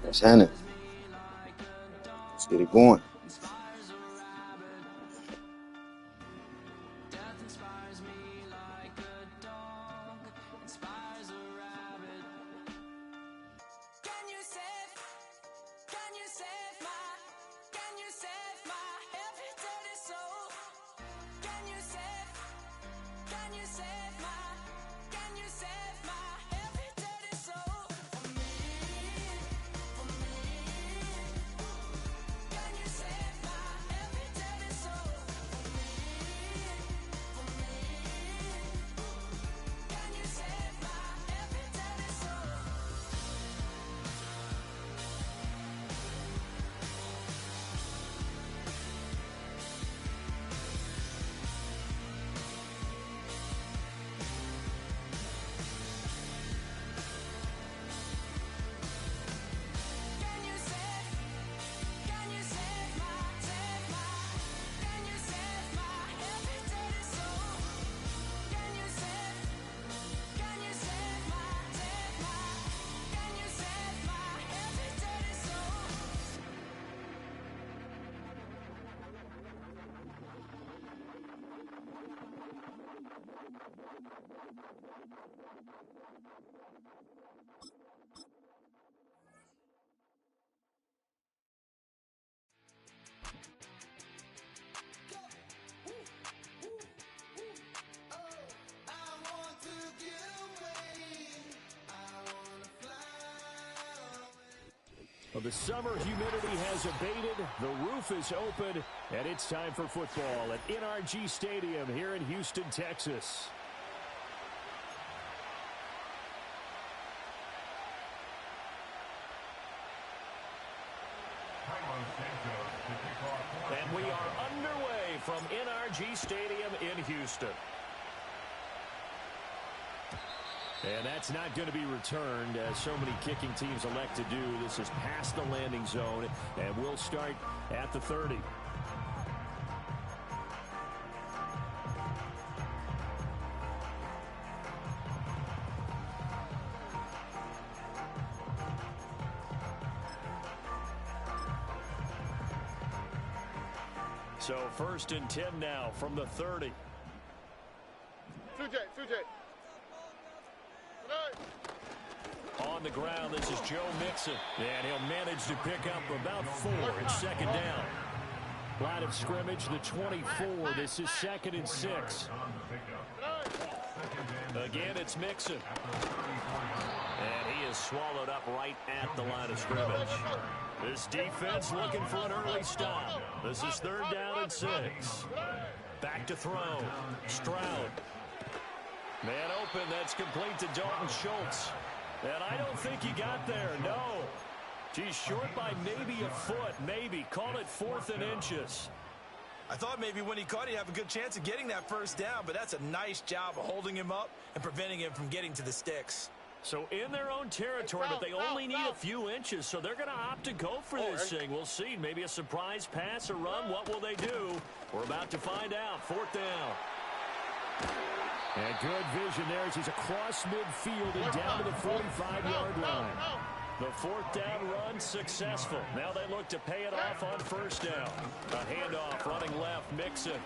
That's Hannah. Let's get it going. Well, the summer humidity has abated, the roof is open, and it's time for football at NRG Stadium here in Houston, Texas. And we are underway from NRG Stadium in Houston. And that's not going to be returned, as so many kicking teams elect to do. This is past the landing zone, and we'll start at the 30. So 1st and 10 now from the 30. On the ground, this is Joe Mixon, and he'll manage to pick up about 4. It's 2nd down. Line of scrimmage, the 24. This is 2nd and 6. Again, it's Mixon. And he is swallowed up right at the line of scrimmage. This defense looking for an early stop. This is 3rd down and 6. Back to throw. Stroud. Man open, that's complete to Dalton Schultz. And I don't think he got there, no. He's short by maybe a foot, maybe. Call it 4th and inches. I thought maybe when he caught, he'd have a good chance of getting that 1st down, but that's a nice job of holding him up and preventing him from getting to the sticks. So in their own territory, but they only need a few inches, so they're going to opt to go for this thing. We'll see. Maybe a surprise pass or run. What will they do? We're about to find out. 4th down. And good vision there as he's across midfield and down to the 45-yard line. The 4th down run successful. Now they look to pay it off on 1st down. A handoff running left, Mixon.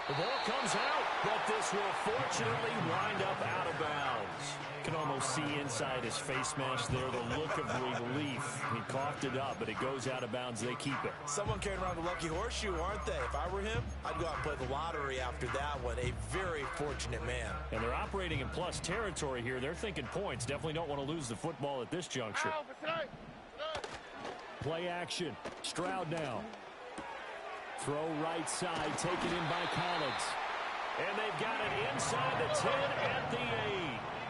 The ball comes out, but this will fortunately wind up out of bounds. You can almost see inside his face mask there the look of relief. He coughed it up, but it goes out of bounds. They keep it. Someone carrying around the lucky horseshoe, aren't they? If I were him, I'd go out and play the lottery after that one. A very fortunate man. And they're operating in plus territory here. They're thinking points. Definitely don't want to lose the football at this juncture. Play action. Stroud now. Throw right side, taken in by Collins. And they've got it inside the 10 at the 8.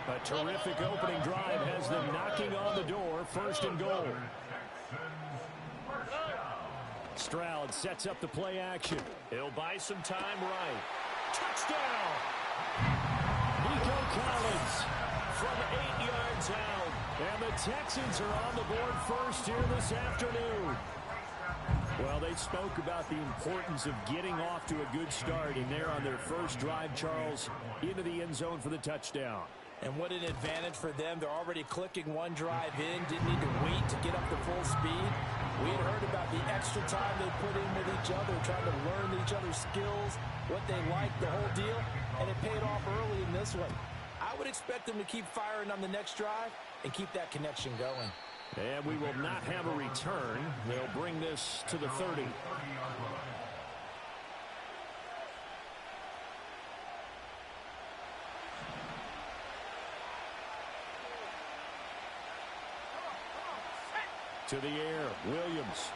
A terrific opening drive has them knocking on the door. 1st and goal. Stroud sets up the play action. He'll buy some time right. Touchdown! Nico Collins from 8 yards out. And the Texans are on the board first here this afternoon. Well, they spoke about the importance of getting off to a good start, and they're on their first drive, Charles, into the end zone for the touchdown. And what an advantage for them. They're already clicking one drive in. Didn't need to wait to get up to full speed. We had heard about the extra time they put in with each other, trying to learn each other's skills, what they like, the whole deal. And it paid off early in this one. I would expect them to keep firing on the next drive and keep that connection going. And we will not have a return. They'll bring this to the 30. To the air, Williams.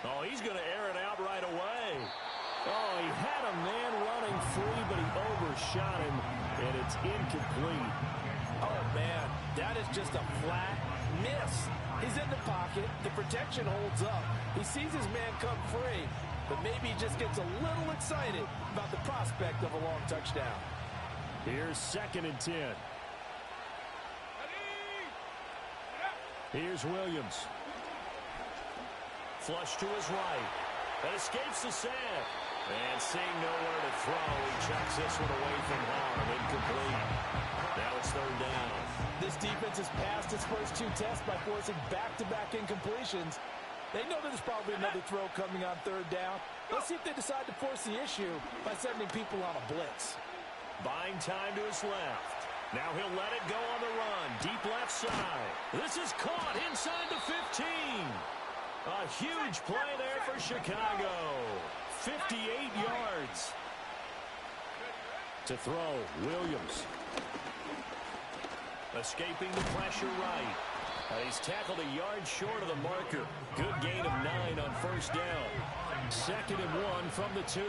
Oh, he's going to air it out right away. Oh, he had a man running free, but he overshot him, and it's incomplete. Oh, man, that is just a flat miss. He's in the pocket. The protection holds up. He sees his man come free, but maybe he just gets a little excited about the prospect of a long touchdown. Here's 2nd and 10. Here's Williams. Flush to his right. That escapes the sack. And seeing nowhere to throw, he chucks this one away from harm. Incomplete. Now it's 3rd down. This defense has passed its first 2 tests by forcing back-to-back incompletions. They know there's probably another throw coming on 3rd down. Let's see if they decide to force the issue by sending people on a blitz. Buying time to his left. Now he'll let it go on the run. Deep left side. This is caught inside the 15. A huge play there for Chicago. 58 yards. To throw, Williams. Escaping the pressure right. He's tackled a yard short of the marker. Good gain of 9 on 1st down. 2nd and 1 from the 2.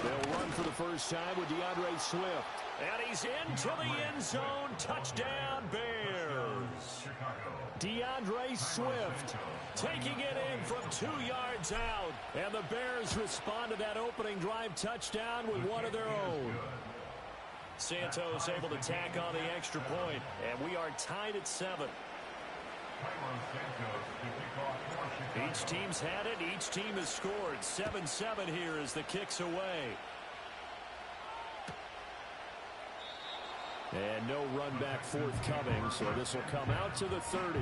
They'll run for the first time with DeAndre Swift. And he's into the end zone. Touchdown, Bears. DeAndre Swift taking it in from 2 yards out. And the Bears respond to that opening drive touchdown with one of their own. Santos able to tack on the extra point. And we are tied at 7. Each team's had it. Each team has scored. 7-7 here as the kick's away. And no run back forthcoming, so this will come out to the 30.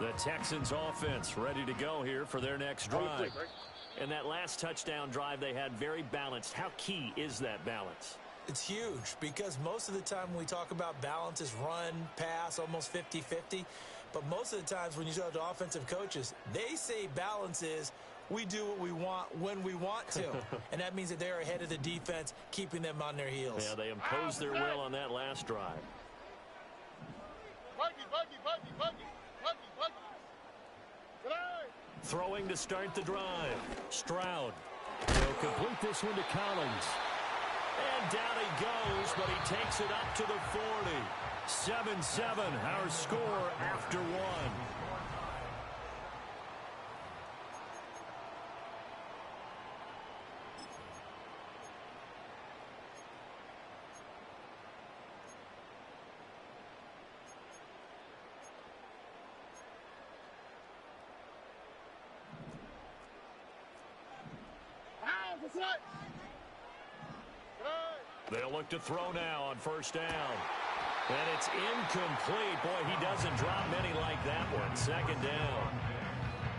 The Texans offense ready to go here for their next drive. And that last touchdown drive they had very balanced. How key is that balance? It's huge because most of the time when we talk about balance is run, pass, almost 50-50. But most of the times when you talk to offensive coaches, they say balance is we do what we want when we want to. And that means that they're ahead of the defense, keeping them on their heels. Yeah, they imposed their will on that last drive. Throwing to start the drive. Stroud. He'll complete this one to Collins. And down he goes, but he takes it up to the 40. 7-7, our score after 1. They'll look to throw now on 1st down. And it's incomplete. Boy, he doesn't drop many like that one. 2nd down.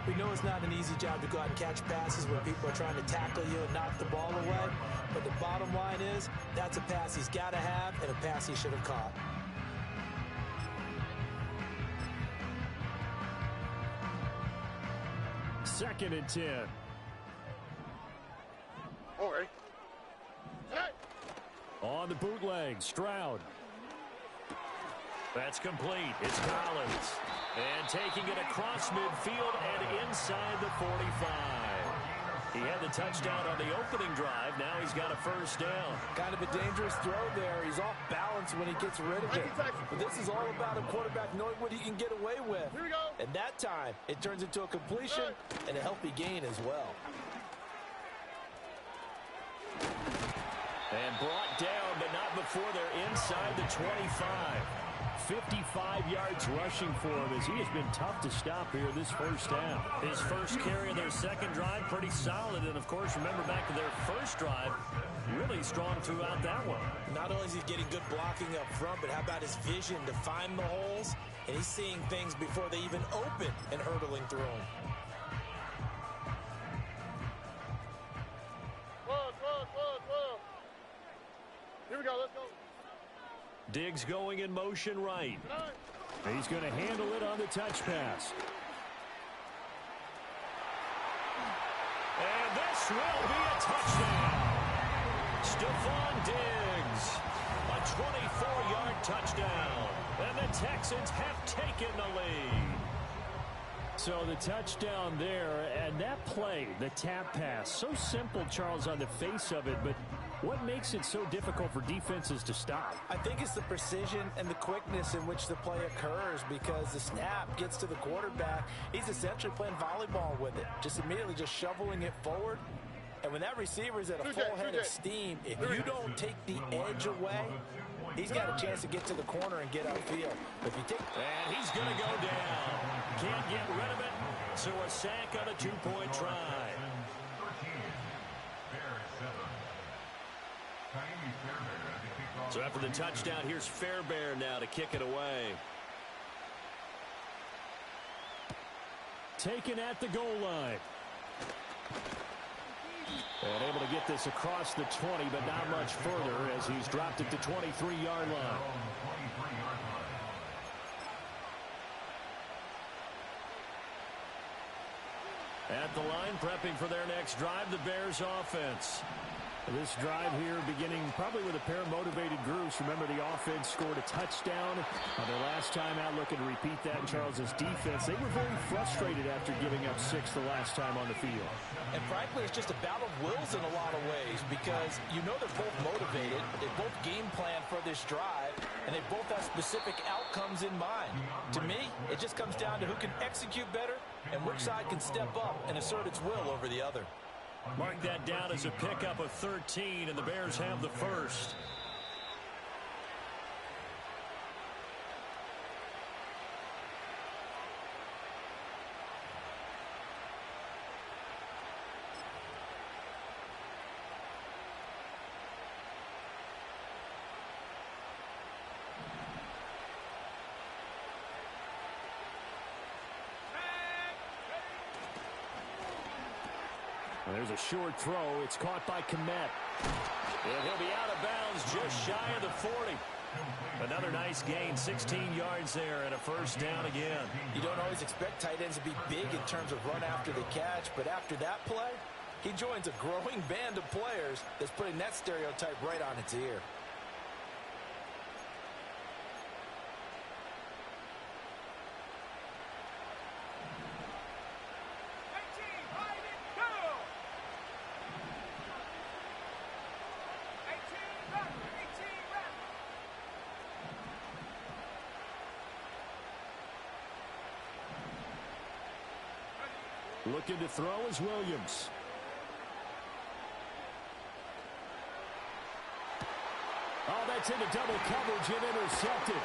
We know it's not an easy job to go out and catch passes when people are trying to tackle you and knock the ball away. But the bottom line is that's a pass he's got to have and a pass he should have caught. Second and 10. All right. On the bootleg, Stroud. That's complete. It's Collins. And taking it across midfield and inside the 45. He had the touchdown on the opening drive. Now he's got a 1st down. Kind of a dangerous throw there. He's off balance when he gets rid of it. But this is all about a quarterback knowing what he can get away with. Here we go. And that time, it turns into a completion and a healthy gain as well. And brought down, but not before they're inside the 25. 55 yards rushing for him as he has been tough to stop here this first half. His first carry of their second drive, pretty solid. And, of course, remember back to their first drive, really strong throughout that one. Not only is he getting good blocking up front, but how about his vision to find the holes? And he's seeing things before they even open and hurdling through them. Here we go, let's go. Diggs going in motion right. He's going to handle it on the touch pass. And this will be a touchdown. Stephon Diggs, a 24-yard touchdown. And the Texans have taken the lead. So the touchdown there, and that play, the tap pass, so simple, Charles, on the face of it, but what makes it so difficult for defenses to stop? I think it's the precision and the quickness in which the play occurs, because the snap gets to the quarterback. He's essentially playing volleyball with it, just immediately just shoveling it forward. And when that receiver is at a full head of steam, if you don't take the edge away, he's got a chance to get to the corner and get upfield. But if you take... And he's going to go down. Can't get rid of it, so a sack on a two-point try. So after the touchdown, here's Fairbairn now to kick it away. Taken at the goal line. And able to get this across the 20, but not much further as he's dropped it to 23-yard line. At the line, prepping for their next drive, the Bears offense. This drive here beginning probably with a pair of motivated groups. Remember, the offense scored a touchdown their last time out, looking to repeat that in Charles's defense. They were very frustrated after giving up 6 the last time on the field. And frankly, it's just a battle of wills in a lot of ways, because you know they're both motivated. They both game plan for this drive, and they both have specific outcomes in mind. To me, it just comes down to who can execute better and which side can step up and assert its will over the other. Mark that down as a pickup of 13, and the Bears have the first. There's a short throw. It's caught by Kmet. And he'll be out of bounds just shy of the 40. Another nice gain, 16 yards there, and a first down again. You don't always expect tight ends to be big in terms of run after the catch, but after that play, he joins a growing band of players that's putting that stereotype right on its ear. Looking to throw is Williams. Oh, that's into double coverage and intercepted.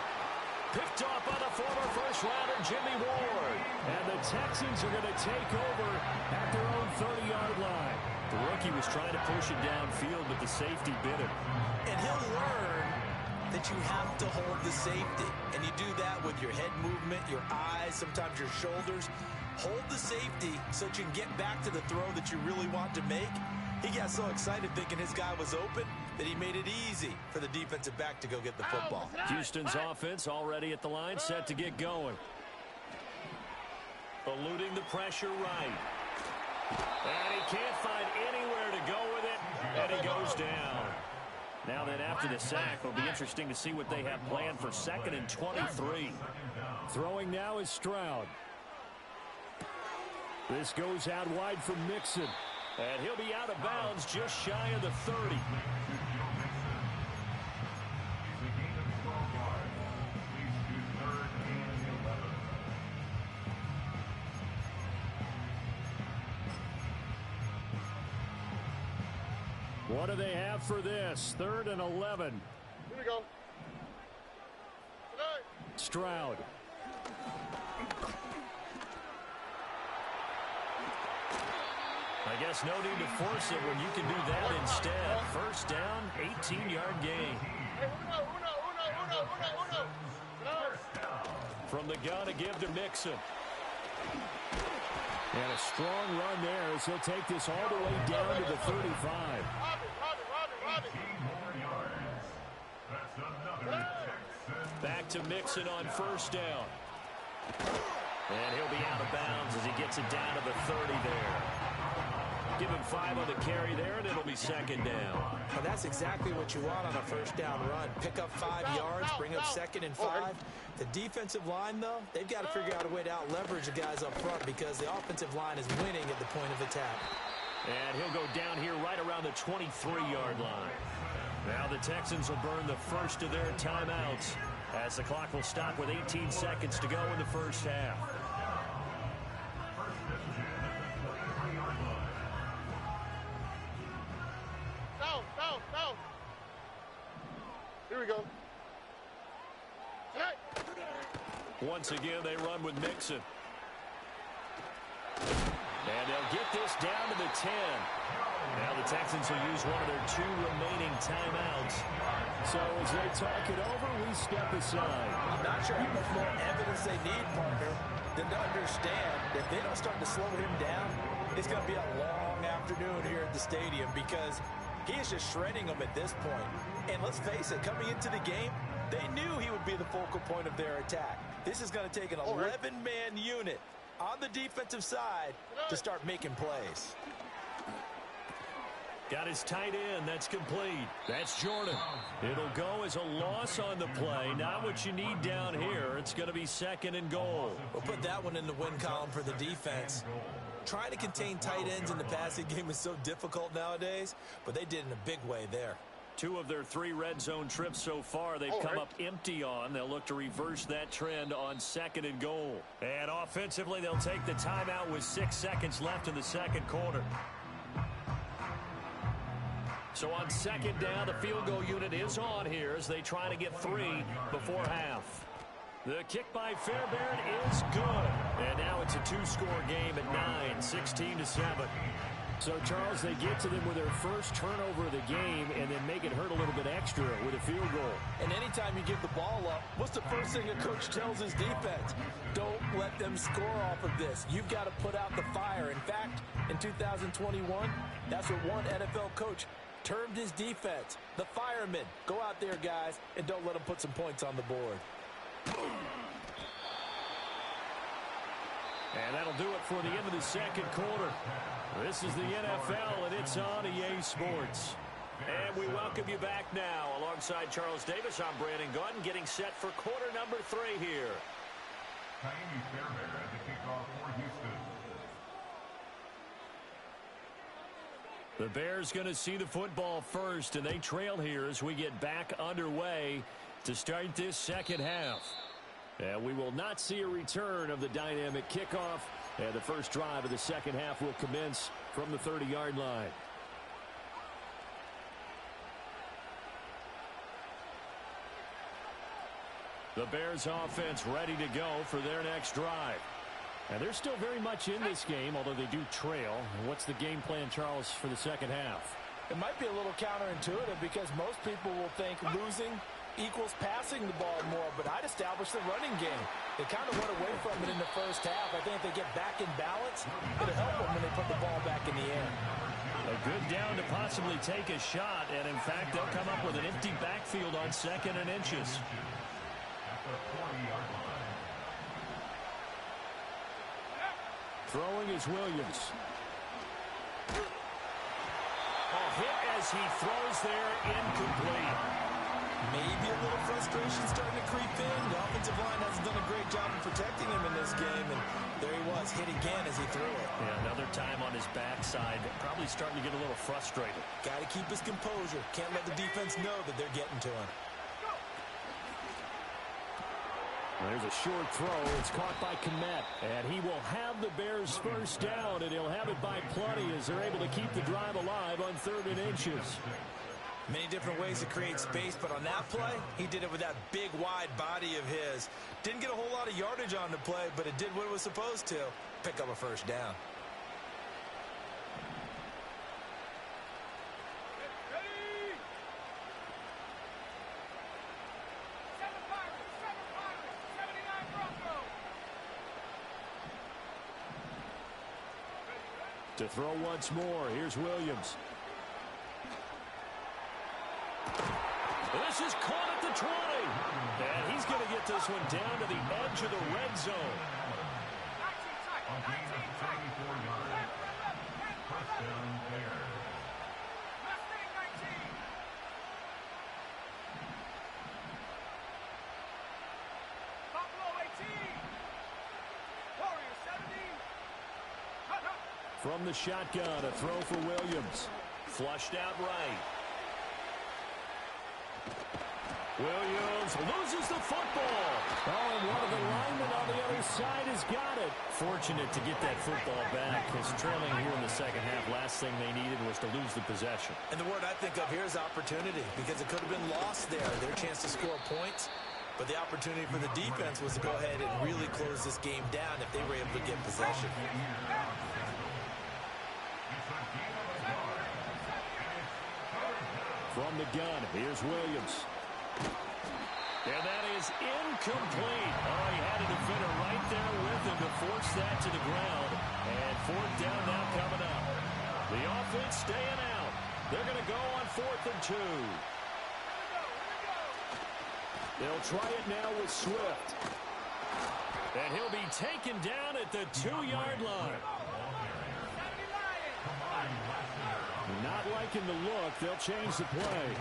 Picked off by the former first-rounder Jimmy Ward. And the Texans are going to take over at their own 30-yard line. The rookie was trying to push it downfield, but the safety bit him. And he'll learn that you have to hold the safety. And you do that with your head movement, your eyes, sometimes your shoulders. Hold the safety so that you can get back to the throw that you really want to make. He got so excited thinking his guy was open that he made it easy for the defensive back to go get the football. Houston's offense already at the line, set to get going. Eluding the pressure right. And he can't find anywhere to go with it, and he goes down. Now then, after the sack, it'll be interesting to see what they have planned for 2nd and 23. Throwing now is Stroud. This goes out wide for Mixon. And he'll be out of bounds just shy of the 30. What do they have for this? 3rd and 11. Here we go. Tonight. Stroud. I guess no need to force it when you can do that instead. First down, 18-yard gain. From the gun, a give to Mixon. And a strong run there as he'll take this all the way down to the 35. Back to Mixon on first down. And he'll be out of bounds as he gets it down to the 30 there. Give him 5 on the carry there, and it'll be second down. Well, that's exactly what you want on a first down run. Pick up 5 yards, bring up 2nd and 5. The defensive line, though, they've got to figure out a way to out-leverage the guys up front because the offensive line is winning at the point of attack. And he'll go down here right around the 23-yard line. Now the Texans will burn the first of their timeouts as the clock will stop with 18 seconds to go in the first half. Down. Here we go. Once again, they run with Mixon. And they'll get this down to the 10. Now the Texans will use one of their 2 remaining timeouts. So as they talk it over, we step aside. I'm not sure how much more evidence they need, partner, than to understand that if they don't start to slow him down, it's going to be a long afternoon here at the stadium because he is just shredding them at this point. And let's face it, coming into the game, they knew he would be the focal point of their attack. This is going to take an 11-man unit on the defensive side to start making plays. Got his tight end. That's complete. That's Jordan. It'll go as a loss on the play. Not what you need down here. It's going to be 2nd and goal. We'll put that one in the win column for the defense. Trying to contain tight ends in the passing game is so difficult nowadays, but they did in a big way there. 2 of their 3 red zone trips so far they've come up empty on. They'll look to reverse that trend on 2nd and goal. And offensively, they'll take the timeout with 6 seconds left in the second quarter. So on 2nd down, the field goal unit is on here as they try to get 3 before half. The kick by Fairbairn is good. And now it's a 2-score game at 9, 16-7. So, Charles, they get to them with their first turnover of the game and then make it hurt a little bit extra with a field goal. And anytime you give the ball up, what's the first thing a coach tells his defense? Don't let them score off of this. You've got to put out the fire. In fact, in 2021, that's what one NFL coach termed his defense, the firemen. Go out there, guys, and don't let them put some points on the board. And that'll do it for the end of the second quarter. This is the NFL, and it's on EA Sports. And we welcome you back now. Alongside Charles Davis, I'm Brandon Gunn, getting set for quarter number 3 here. The Bears going to see the football first, and they trail here as we get back underway to start this second half. And we will not see a return of the dynamic kickoff. And the first drive of the second half will commence from the 30-yard line. The Bears offense ready to go for their next drive. And they're still very much in this game, although they do trail. What's the game plan, Charles, for the second half? It might be a little counterintuitive because most people will think losing equals passing the ball more, but I'd establish the running game. They kind of went away from it in the first half. I think if they get back in balance, it'll help them when they put the ball back in the air. A good down to possibly take a shot, and in fact, they'll come up with an empty backfield on 2nd and inches. Throwing is Williams. A hit as he throws there, incomplete. Maybe a little frustration starting to creep in. The offensive line hasn't done a great job of protecting him in this game, and there he was, hit again as he threw it. Yeah, another time on his backside, probably starting to get a little frustrated. Got to keep his composure. Can't let the defense know that they're getting to him. There's a short throw. It's caught by Kmet. And he will have the Bears first down, and he'll have it by plenty as they're able to keep the drive alive on 3rd and inches. Many different ways to create space, but on that play, he did it with that big, wide body of his. Didn't get a whole lot of yardage on the play, but it did what it was supposed to. Pick up a first down. To throw once more, here's Williams. This is caught at the 20. And he's going to get this one down to the edge of the red zone. From the shotgun, a throw for Williams. Flushed out right. Williams loses the football. Oh, and one of the linemen on the other side has got it. Fortunate to get that football back, because trailing here in the second half, last thing they needed was to lose the possession. And the word I think of here is opportunity, because it could have been lost there. Their chance to score points. But the opportunity for the defense was to go ahead and really close this game down if they were able to get possession. From the gun, here's Williams. And that is incomplete. Oh, he had a defender right there with him to force that to the ground. And 4th down now coming up. The offense staying out. They're going to go on 4th and 2. They'll try it now with Swift. And he'll be taken down at the 2-yard line. Not liking the look. They'll change the play.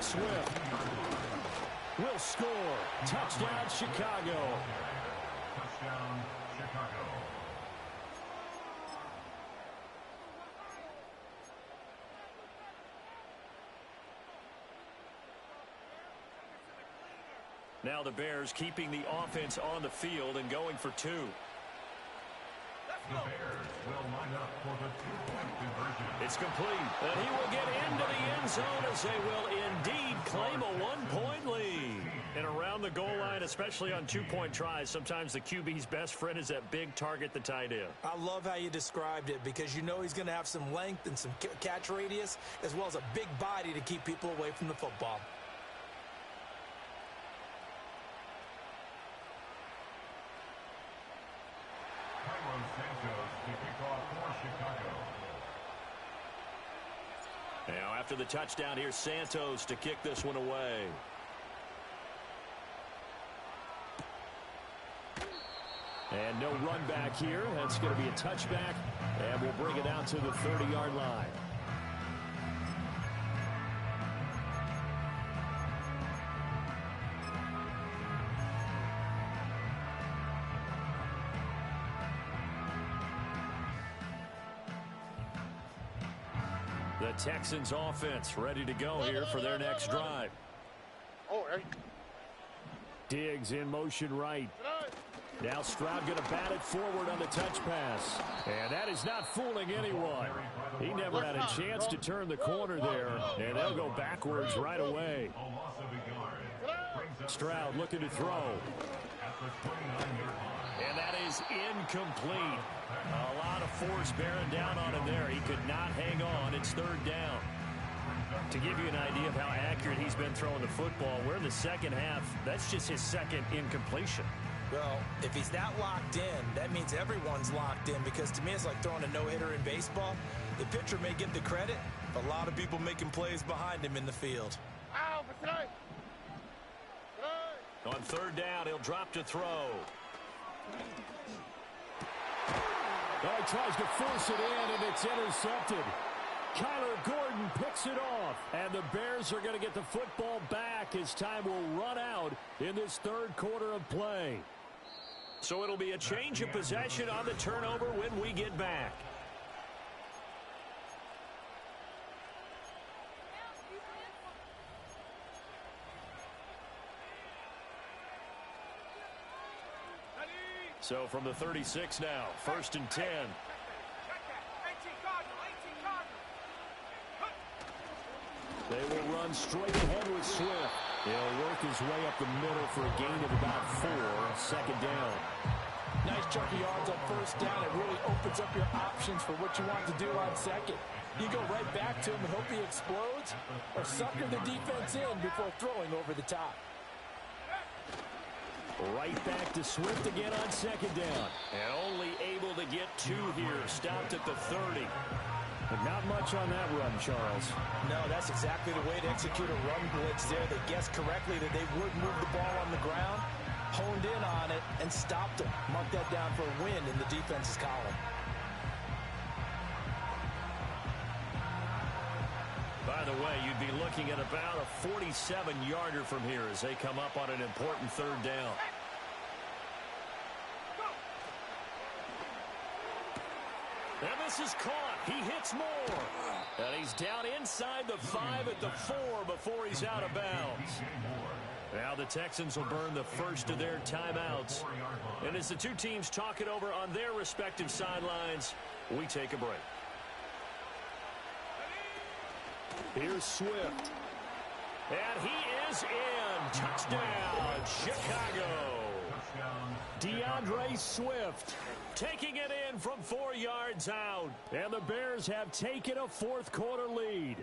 Swift will score. Touchdown, Chicago. Touchdown, Chicago. Now the Bears keeping the offense on the field and going for 2. The Bears will line up for the 2-point conversion. It's complete. And he will get into the end zone as they will indeed claim a 1-point lead. And around the goal line, especially on 2-point tries, sometimes the QB's best friend is that big target, the tight end. I love how you described it, because you know he's going to have some length and some catch radius, as well as a big body to keep people away from the football. Now after the touchdown, here's Santos to kick this one away. And no run back here. That's going to be a touchback, and we'll bring it out to the 30-yard line. The Texans offense ready to go here for their next drive. Oh, hey. Diggs in motion right. Now Stroud going to bat it forward on the touch pass. And that is not fooling anyone. He never had a chance to turn the corner there. And they'll go backwards right away. Stroud looking to throw. And that is incomplete. A lot of force bearing down on him there. He could not hang on. It's 3rd down. To give you an idea of how accurate he's been throwing the football, we're in the second half. That's just his second incompletion. Well, if he's that locked in, that means everyone's locked in, because to me it's like throwing a no-hitter in baseball. The pitcher may get the credit, but a lot of people making plays behind him in the field. Ow, On 3rd down, he'll drop to throw. Oh, he tries to force it in, and it's intercepted. Kyler Gordon picks it off, and the Bears are going to get the football back as time will run out in this 3rd quarter of play. So it'll be a change of possession on the turnover when we get back. So from the 36 now, 1st and 10. They will run straight ahead with Swift. He'll work his way up the middle for a gain of about 4, 2nd down. Nice chunk of yards on 1st down. It really opens up your options for what you want to do on 2nd. You go right back to him and hope he explodes, or sucker the defense in before throwing over the top. Right back to Swift again on 2nd down. And only able to get 2 here. Stopped at the 30. But not much on that run, Charles. No, that's exactly the way to execute a run blitz there. They guessed correctly that they would move the ball on the ground, honed in on it, and stopped them. Mark that down for a win in the defense's column. By the way, you'd be looking at about a 47-yarder from here as they come up on an important 3rd down. And this is caught. He hits more. And he's down inside the 5 at the 4 before he's out of bounds. Now the Texans will burn the first of their timeouts. And as the two teams talk it over on their respective sidelines, we take a break. Here's Swift. And he is in. Touchdown, Chicago. DeAndre Swift taking it in from 4 yards out. And the Bears have taken a 4th quarter lead.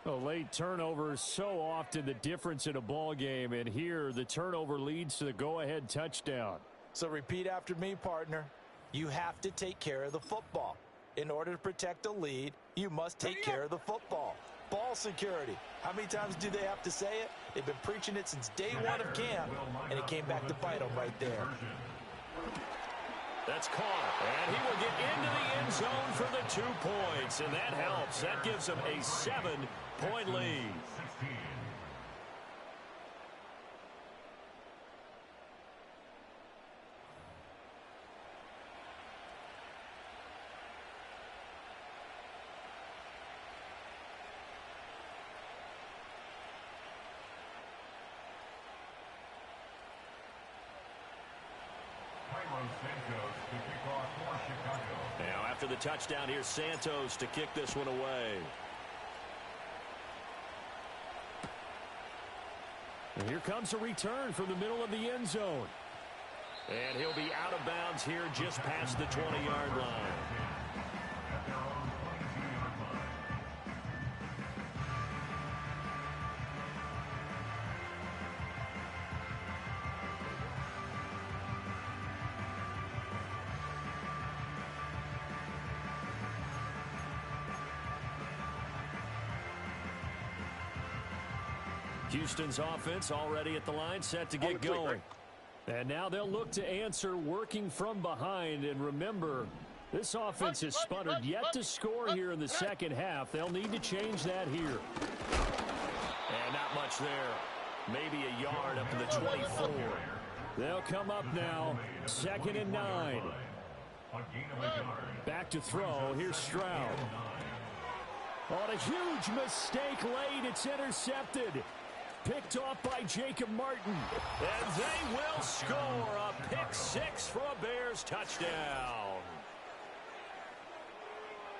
A late turnover is so often the difference in a ball game. And here the turnover leads to the go-ahead touchdown. So repeat after me, partner. You have to take care of the football. In order to protect a lead, you must take care of the football. Ball security. How many times do they have to say it? They've been preaching it since day 1 of camp, and it came back to bite them right there. That's caught, and he will get into the end zone for the 2 points, and that helps. That gives them a 7-point lead. Now after the touchdown, here's Santos to kick this one away. And here comes a return from the middle of the end zone. And he'll be out of bounds here just past the 20-yard line. Houston's offense already at the line, set to get going. And now they'll look to answer working from behind. And remember, this offense has sputtered yet to score here in the second half. They'll need to change that here. And not much there. Maybe a yard up to the 24. They'll come up now, 2nd and 9. Back to throw. Here's Stroud. On a huge mistake late, it's intercepted. Picked off by Jacob Martin. And they will score a pick 6 for a Bears touchdown.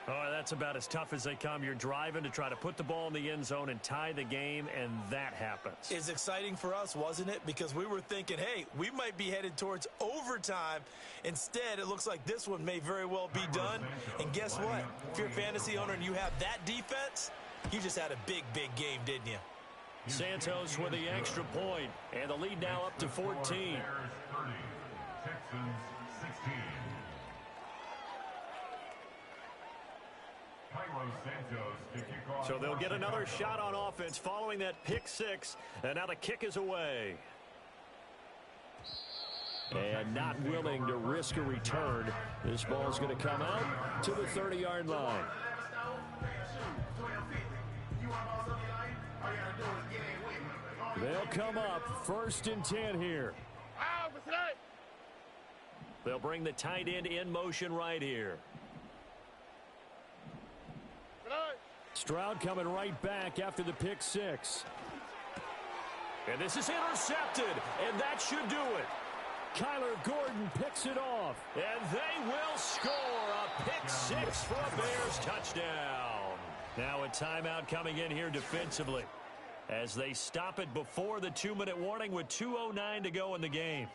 Oh, that's about as tough as they come. You're driving to try to put the ball in the end zone and tie the game, and that happens. It's exciting for us, wasn't it? Because we were thinking, hey, we might be headed towards overtime. Instead, it looks like this one may very well be done. And guess what? If you're a fantasy owner and you have that defense, you just had a big, big game, didn't you? Santos with the extra point, and the lead now up to 14. Texans 16. So they'll get another shot on offense following that pick 6, and now the kick is away. And not willing to risk a return. This ball's going to come out to the 30-yard line. They'll come up 1st and 10 here. They'll bring the tight end in motion right here. Stroud coming right back after the pick 6. And this is intercepted, and that should do it. Kyler Gordon picks it off. And they will score a pick six for a Bears touchdown. Now a timeout coming in here defensively as they stop it before the 2-minute warning with 2:09 to go in the game.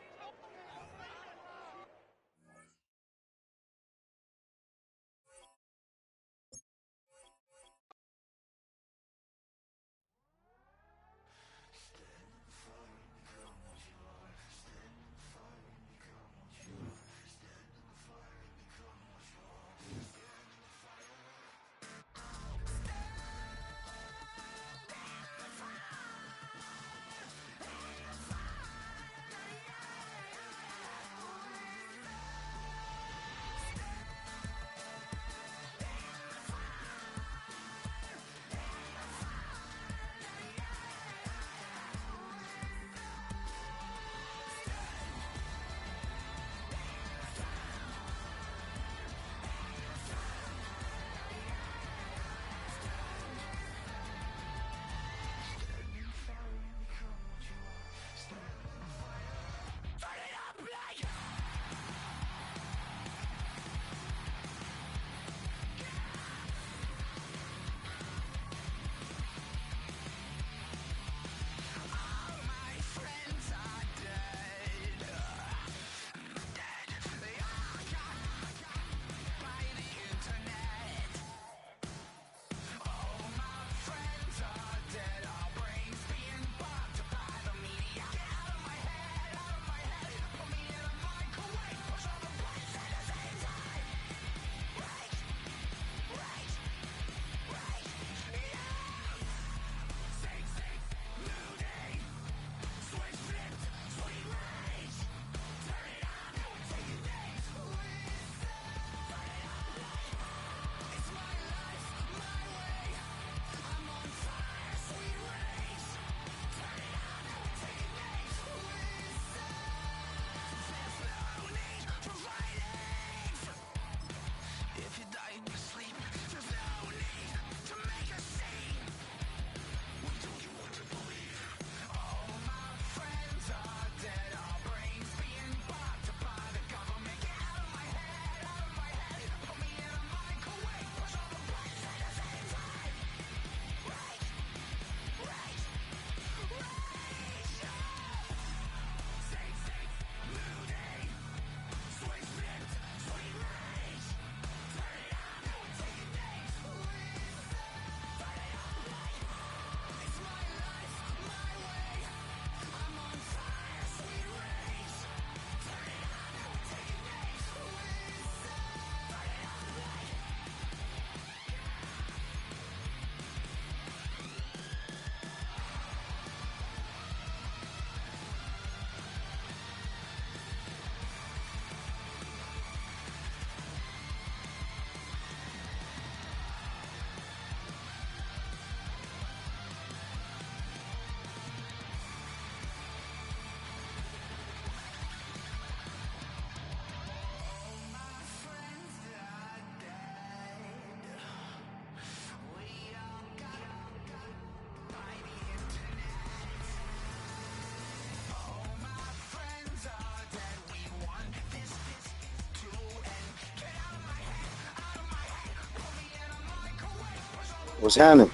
What's happening?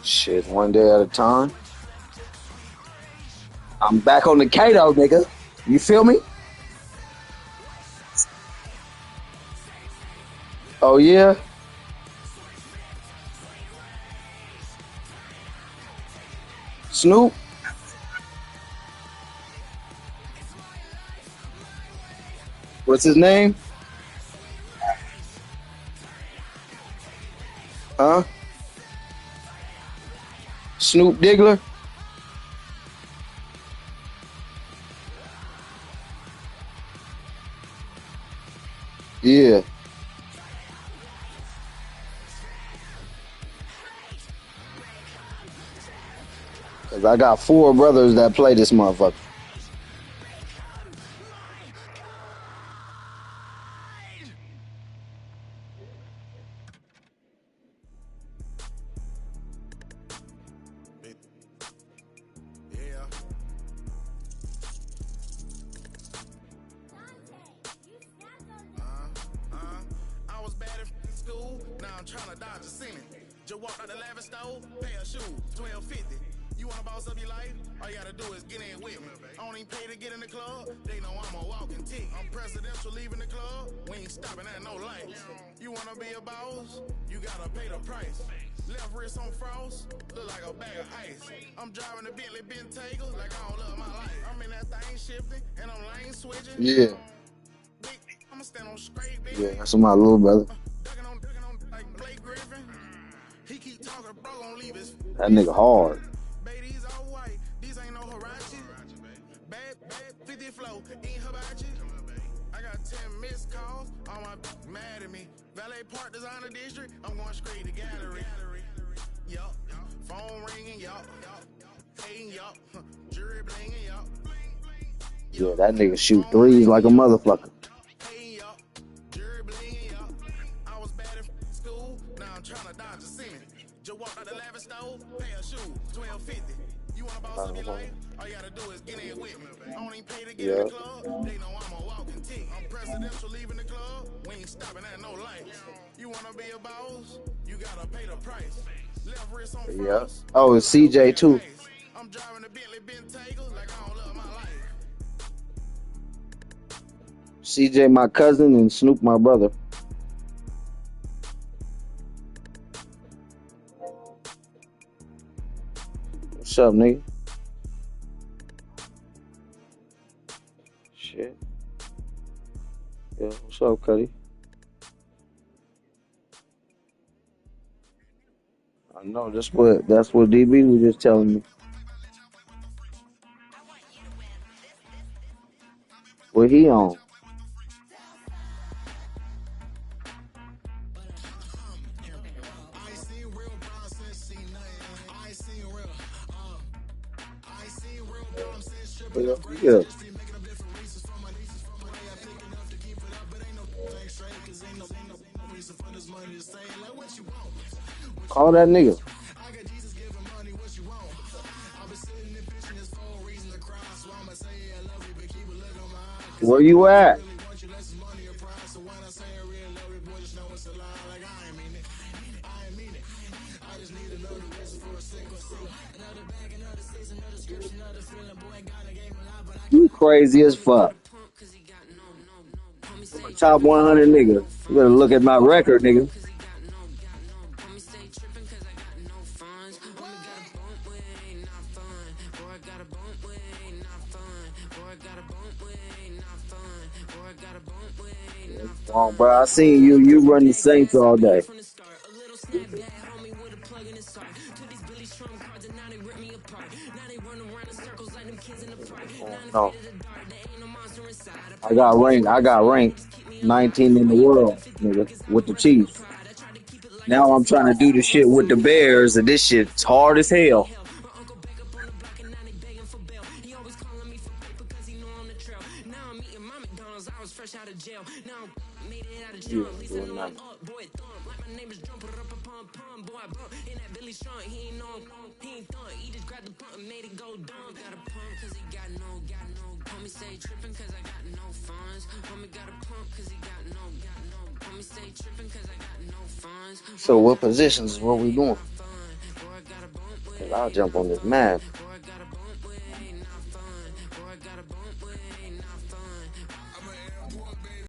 Shit, one day at a time. I'm back on the Kato, nigga. You feel me? Oh, yeah? Snoop? What's his name? Huh? Snoop Diggler? Yeah. Cause I got 4 brothers that play this motherfucker. I'm trying to dodge a sinning. Just walk out the lavish store, pay a shoe, $12.50. You wanna boss up your life? All you gotta do is get in with me. I don't even pay to get in the club. They know I'm a walking tick. I'm presidential leaving the club. We ain't stopping at no lights. You wanna be a boss? You gotta pay the price. Left wrist on frost, look like a bag of ice. I'm driving a Bentley Bentayga like I don't love my life. I'm in that thing shifting and I'm lane switching. Yeah. I'ma stand on straight, baby. Yeah, that's my little brother. Ducking on like Blake Griffin. He keep talking, bro, gon' leave his. That nigga hard. Baby, these all white. These ain't no Hirachi. Bad 50 flow, ain't Hibachi. I got 10 missed calls. All my mad at me. Valet Park Designer District. I'm going straight to gallery. Yup. Phone ringing, yup. Hating, yup. Jury blinging, yup. Yeah, that nigga shoot threes like a motherfucker. Hating, yup. Jury blinging, yup. I was bad in school. Now I'm trying to dodge a sin. Just walk out the lavish store, pay a shoe, $12.50. You wanna boss up your life? All you gotta do is get in with me. I don't even pay to get in the club. They know I'm a walking tick. I'm presidential leaving the club. We ain't stopping at no lights. You wanna be a boss? You gotta pay the price. Left wrist on frost. Oh, it's CJ too. I'm driving a Bentley Bentayga like I don't love my life. CJ my cousin and Snoop my brother. What's up, nigga? Shit. Yeah, what's up, Cuddy? I know that's what DB was just telling me. What he on? Yeah. Call that nigga. Where you at? You crazy as fuck. Top 100 nigga. You better look at my record, nigga. Bro, I seen you run the Saints all day. No. I got ranked 19 in the world, nigga, with the Chiefs. Now I'm trying to do the shit with the Bears, and this shit's hard as hell. So what positions is what we doing? Cause I'll jump on this Madden.